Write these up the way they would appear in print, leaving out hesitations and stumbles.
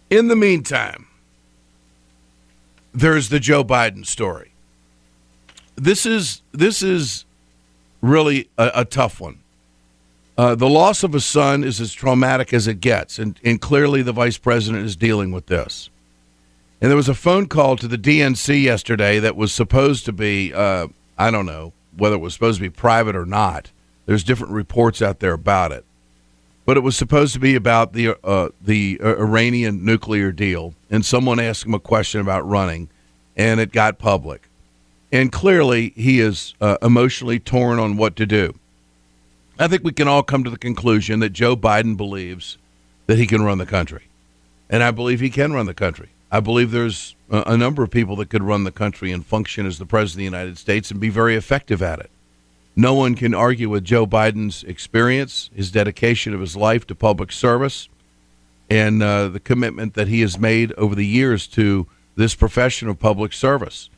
In the meantime, there's the Joe Biden story. This is really a tough one. The loss of a son is as traumatic as it gets, and clearly the vice president is dealing with this. And there was a phone call to the DNC yesterday that was supposed to be, I don't know whether it was supposed to be private or not. There's different reports out there about it. But it was supposed to be about the Iranian nuclear deal, and someone asked him a question about running, and it got public. And clearly he is emotionally torn on what to do. I think we can all come to the conclusion that Joe Biden believes that he can run the country. And I believe he can run the country. I believe there's a number of people that could run the country and function as the president of the United States and be very effective at it. No one can argue with Joe Biden's experience, his dedication of his life to public service, and the commitment that he has made over the years to this profession of public service.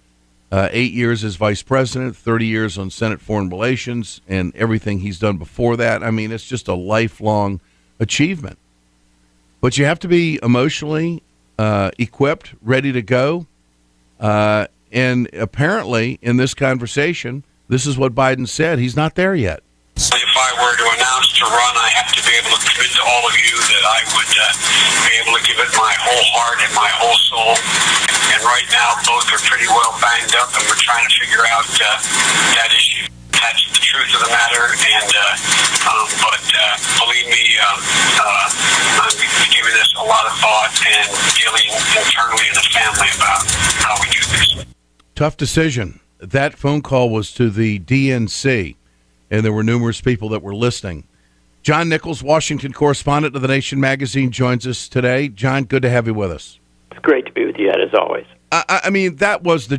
8 years as vice president, 30 years on Senate Foreign Relations, and everything he's done before that. I mean, it's just a lifelong achievement. But you have to be emotionally equipped, ready to go. And apparently, in this conversation, this is what Biden said. He's not there yet. If I were to announce to run, I have to be able to commit to all of you that I would be able to give it my whole heart and my whole soul. And right now, both are pretty well banged up, and we're trying to figure out that issue. That's the truth of the matter. And but believe me, I'm giving this a lot of thought and dealing internally in the family about how we do this. Tough decision. That phone call was to the DNC, and there were numerous people that were listening. John Nichols, Washington correspondent of The Nation magazine, joins us today. John, good to have you with us. It's great to be with you, Ed, as always. I mean, that was the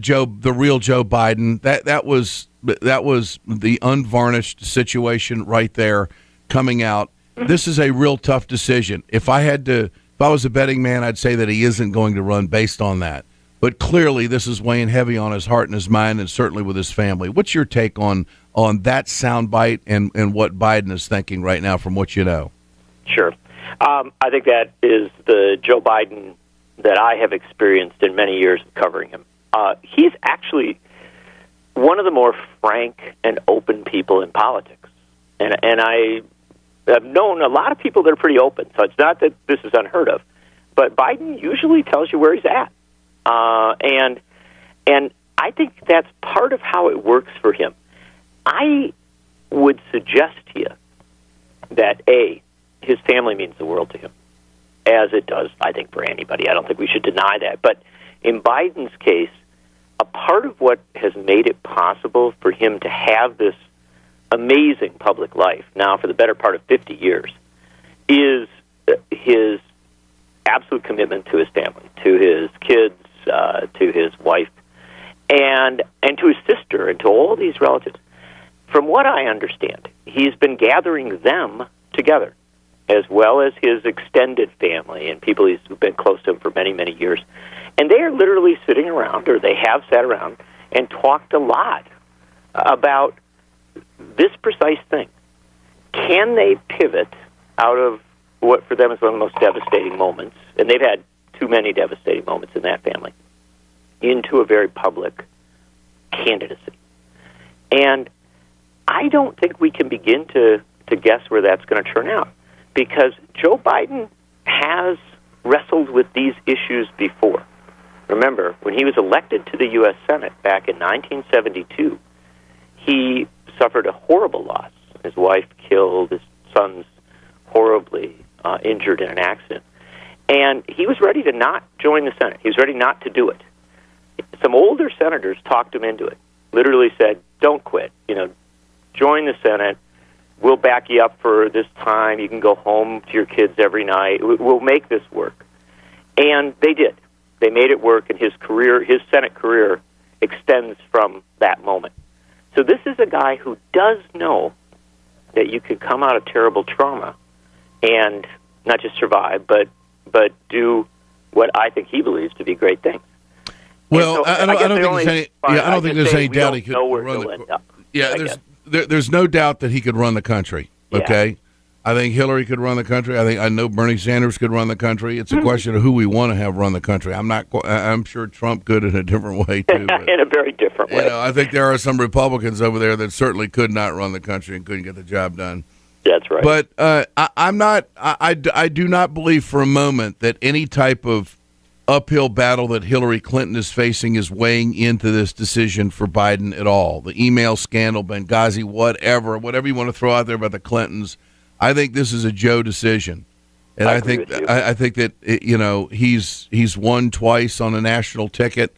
real Joe Biden. That was the unvarnished situation right there coming out. This is a real tough decision. If I was a betting man, I'd say that he isn't going to run based on that. But clearly, this is weighing heavy on his heart and his mind, and certainly with his family. What's your take on that soundbite and what Biden is thinking right now from what you know? Sure. I think that is the Joe Biden that I have experienced in many years of covering him. He's actually one of the more frank and open people in politics. And I have known a lot of people that are pretty open, so it's not that this is unheard of. But Biden usually tells you where he's at. And I think that's part of how it works for him. I would suggest to you that, A, his family means the world to him, as it does, I think, for anybody. I don't think we should deny that. But in Biden's case, a part of what has made it possible for him to have this amazing public life now for the better part of 50 years is his absolute commitment to his family, to his kids, to his wife, and to his sister, and to all these relatives. From what I understand, he's been gathering them together, as well as his extended family and people who've been close to him for many, many years. And they are literally sitting around, or they have sat around, and talked a lot about this precise thing. Can they pivot out of what for them is one of the most devastating moments, and they've had too many devastating moments in that family, into a very public candidacy? And I don't think we can begin to guess where that's going to turn out, because Joe Biden has wrestled with these issues before. Remember, when he was elected to the U.S. Senate back in 1972, he suffered a horrible loss. His wife killed, his son's horribly injured in an accident. And he was ready to not join the Senate. He was ready not to do it. Some older senators talked him into it, literally said, don't quit. Join the Senate. We'll back you up for this time. You can go home to your kids every night. We'll make this work. And they did. They made it work, and his Senate career extends from that moment. So this is a guy who does know that you could come out of terrible trauma and not just survive, but do what I think he believes to be great things. Well, I don't think there's any doubt he could run the. Yeah, there's no doubt that he could run the country. Okay, I think Hillary could run the country. I know Bernie Sanders could run the country. It's a question of who we want to have run the country. I'm sure Trump could in a different way too. In a very different way. I think there are some Republicans over there that certainly could not run the country and couldn't get the job done. That's right. But I'm not. I do not believe for a moment that any type of uphill battle that Hillary Clinton is facing is weighing into this decision for Biden at all. The email scandal, Benghazi, whatever you want to throw out there about the Clintons. I think this is a Joe decision, and I think that he's won twice on a national ticket.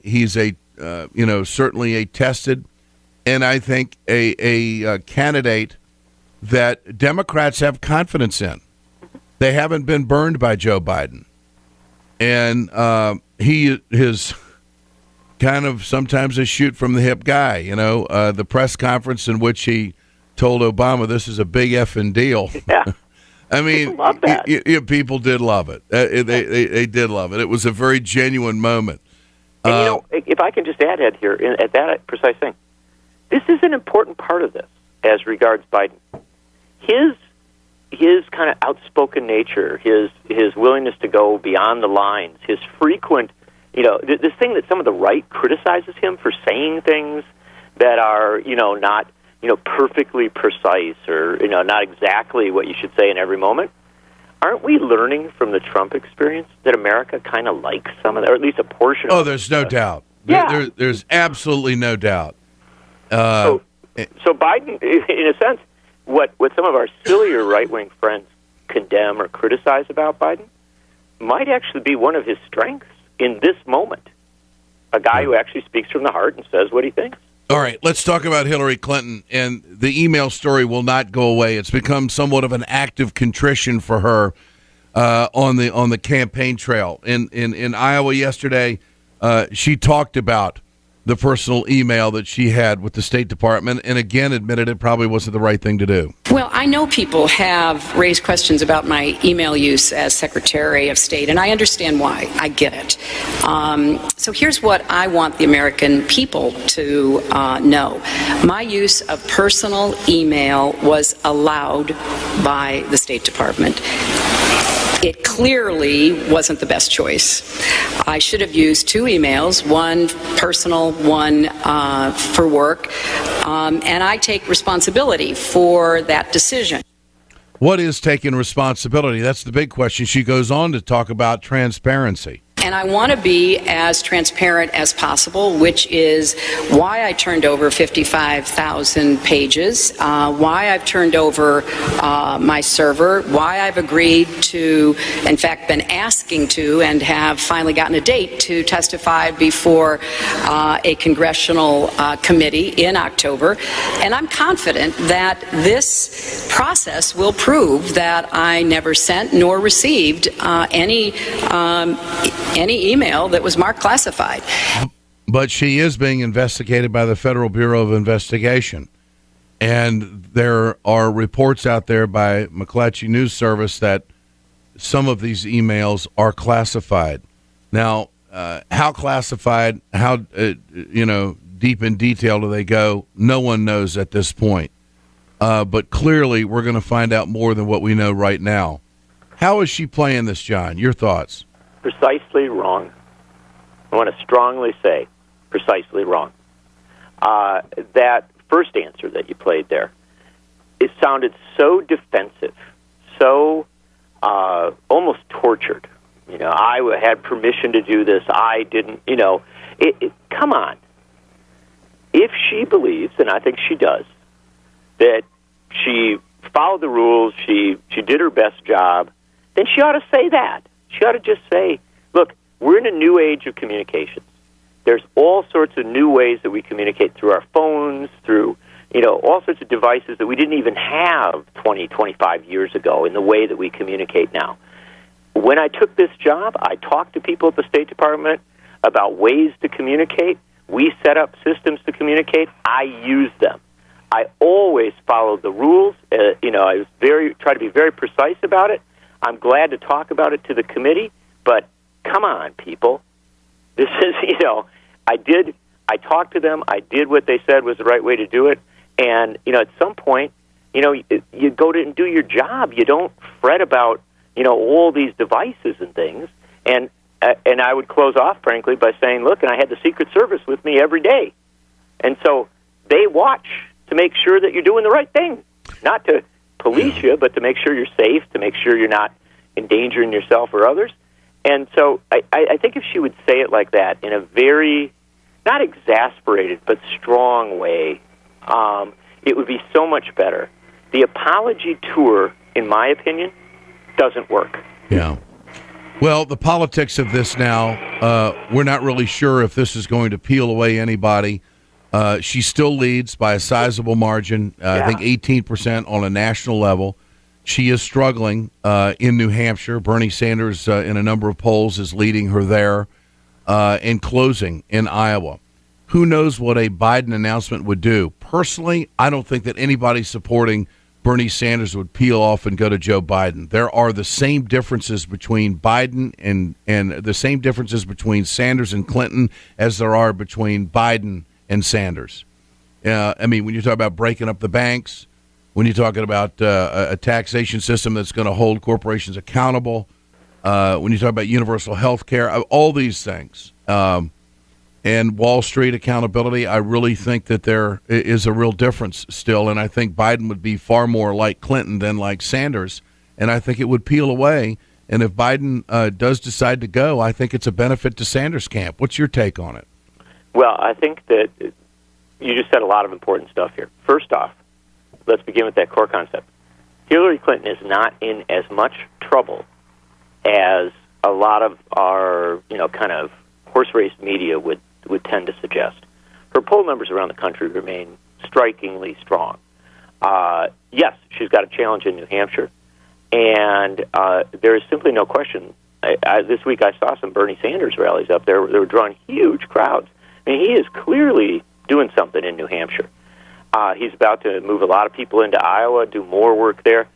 He's certainly a tested, and I think a candidate that Democrats have confidence in. They haven't been burned by Joe Biden, and he is kind of sometimes a shoot from the hip guy. The press conference in which he told Obama this is a big effing deal. Yeah. I mean, love that. People did love it. They did love it. It was a very genuine moment. And, if I can just add, Ed, here, at that precise thing, this is an important part of this as regards Biden. His kind of outspoken nature, his willingness to go beyond the lines, his frequent, this thing that some of the right criticizes him for saying things that are, not perfectly precise or, not exactly what you should say in every moment. Aren't we learning from the Trump experience that America kind of likes some of that, or at least a portion of it? Oh, there's no doubt. Yeah. There's absolutely no doubt. So Biden, in a sense, what some of our sillier right-wing friends condemn or criticize about Biden might actually be one of his strengths in this moment. A guy who actually speaks from the heart and says what he thinks. All right, let's talk about Hillary Clinton, and the email story will not go away. It's become somewhat of an act of contrition for her on the campaign trail. In Iowa yesterday, she talked about the personal email that she had with the State Department, and again admitted it probably wasn't the right thing to do. Well, I know people have raised questions about my email use as Secretary of State, and I understand why. I get it. So here's what I want the American people to know. My use of personal email was allowed by the State Department. It clearly wasn't the best choice. I should have used two emails, one personal, one for work, and I take responsibility for that decision. What is taking responsibility? That's the big question. She goes on to talk about transparency. And I want to be as transparent as possible, which is why I turned over 55,000 pages, why I've turned over my server, why I've agreed to, in fact, been asking to, and have finally gotten a date to testify before a congressional committee in October. And I'm confident that this process will prove that I never sent nor received any email that was marked classified. But she is being investigated by the Federal Bureau of Investigation. And there are reports out there by McClatchy News Service that some of these emails are classified. Now, how classified, how deep in detail do they go? No one knows at this point. But clearly, we're going to find out more than what we know right now. How is she playing this, John? Your thoughts? Precisely wrong. I want to strongly say precisely wrong. That first answer that you played there, it sounded so defensive, so almost tortured. I had permission to do this. I didn't, come on. If she believes, and I think she does, that she followed the rules, she did her best job, then she ought to say that. She ought to just say, look, we're in a new age of communications. There's all sorts of new ways that we communicate through our phones, through, all sorts of devices that we didn't even have 20, 25 years ago in the way that we communicate now. When I took this job, I talked to people at the State Department about ways to communicate. We set up systems to communicate. I used them. I always followed the rules. I was try to be very precise about it. I'm glad to talk about it to the committee, but come on, people. This is, I talked to them. I did what they said was the right way to do it. And, at some point, you go to and do your job. You don't fret about, all these devices and things. And I would close off, frankly, by saying, look, and I had the Secret Service with me every day. And so they watch to make sure that you're doing the right thing, not to police you, but to make sure you're safe, to make sure you're not endangering yourself or others. And so I think if she would say it like that in a very, not exasperated, but strong way, it would be so much better. The apology tour, in my opinion, doesn't work. Yeah. Well, the politics of this now, we're not really sure if this is going to peel away anybody. She still leads by a sizable margin, I think 18% on a national level. She is struggling in New Hampshire. Bernie Sanders, in a number of polls, is leading her there, and closing in Iowa. Who knows what a Biden announcement would do? Personally, I don't think that anybody supporting Bernie Sanders would peel off and go to Joe Biden. There are the same differences between Biden and the same differences between Sanders and Clinton as there are between Biden and Sanders. I mean, when you talk about breaking up the banks, when you're talking about a taxation system that's going to hold corporations accountable, when you talk about universal health care, all these things, and Wall Street accountability, I really think that there is a real difference still, and I think Biden would be far more like Clinton than like Sanders, and I think it would peel away. And if Biden does decide to go, I think it's a benefit to Sanders' camp. What's your take on it? Well, I think that you just said a lot of important stuff here. First off, let's begin with that core concept. Hillary Clinton is not in as much trouble as a lot of our, kind of horse race media would tend to suggest. Her poll numbers around the country remain strikingly strong. Yes, she's got a challenge in New Hampshire, and there is simply no question. This week I saw some Bernie Sanders rallies up there. They were drawing huge crowds. I mean, he is clearly doing something in New Hampshire. He's about to move a lot of people into Iowa, do more work there.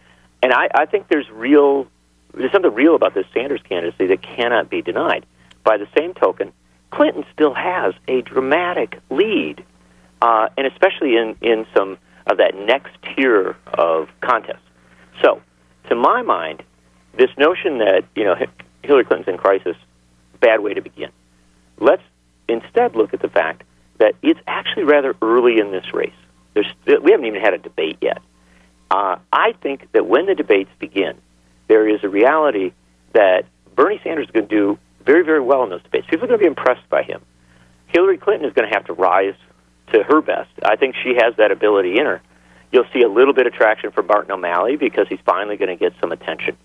And I think there's something real about this Sanders candidacy that cannot be denied. By the same token, Clinton still has a dramatic lead, and especially in some of that next tier of contests. So, to my mind, this notion that, Hillary Clinton's in crisis, bad way to begin. Let's instead look at the fact that it's actually rather early in this race. We haven't even had a debate yet. I think that when the debates begin, there is a reality that Bernie Sanders is going to do very, very well in those debates. People are going to be impressed by him. Hillary Clinton is going to have to rise to her best. I think she has that ability in her. You'll see a little bit of traction from Martin O'Malley because he's finally going to get some attention.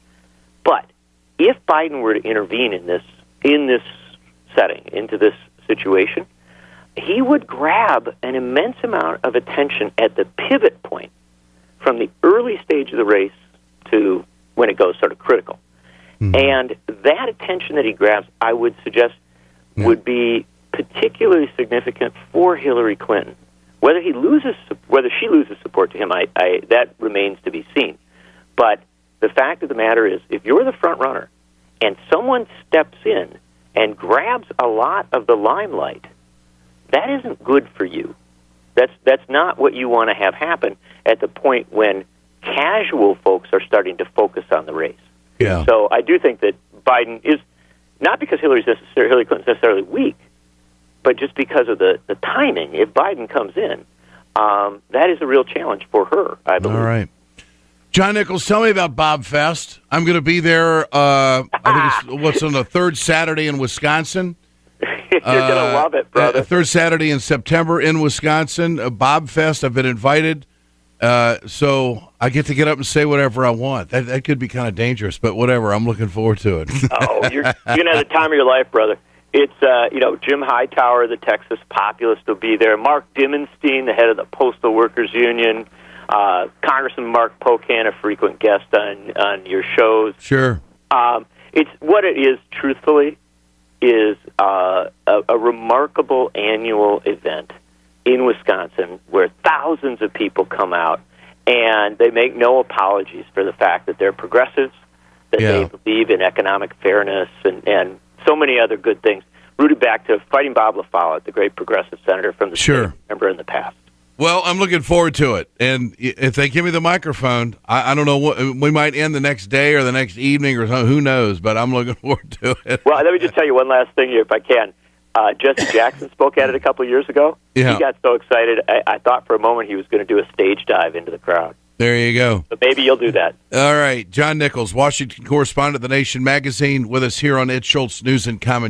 But if Biden were to intervene in this setting, into this situation, he would grab an immense amount of attention at the pivot point from the early stage of the race to when it goes sort of critical. Mm-hmm. And that attention that he grabs, I would suggest, would be particularly significant for Hillary Clinton. Whether she loses support to him, that remains to be seen. But the fact of the matter is, if you're the front runner and someone steps in and grabs a lot of the limelight, that isn't good for you. That's not what you want to have happen at the point when casual folks are starting to focus on the race. Yeah. So I do think that Biden is, not because Hillary Clinton's necessarily weak, but just because of the timing. If Biden comes in, that is a real challenge for her, I believe. All right. John Nichols, tell me about Bob Fest. I'm going to be there, I think it's on the third Saturday in Wisconsin. You're going to love it, brother. Third Saturday in September in Wisconsin. Bob Fest, I've been invited. So I get to get up and say whatever I want. That could be kind of dangerous, but whatever. I'm looking forward to it. You're going to have the time of your life, brother. It's, Jim Hightower, the Texas populist, will be there. Mark Dimenstein, the head of the Postal Workers Union. Congressman Mark Pocan, a frequent guest on your shows. Sure. It's what it is, truthfully, is a remarkable annual event in Wisconsin where thousands of people come out, and they make no apologies for the fact that they're progressives, that they believe in economic fairness and so many other good things, rooted back to Fighting Bob LaFollette, the great progressive senator from the state, remember, in the past. Well, I'm looking forward to it. And if they give me the microphone, I don't know what we might end the next day or the next evening or something. Who knows? But I'm looking forward to it. Well, let me just tell you one last thing here, if I can. Jesse Jackson spoke at it a couple of years ago. Yeah. He got so excited, I thought for a moment he was going to do a stage dive into the crowd. There you go. So maybe you'll do that. All right. John Nichols, Washington correspondent of The Nation magazine, with us here on Ed Schultz News and Commentary.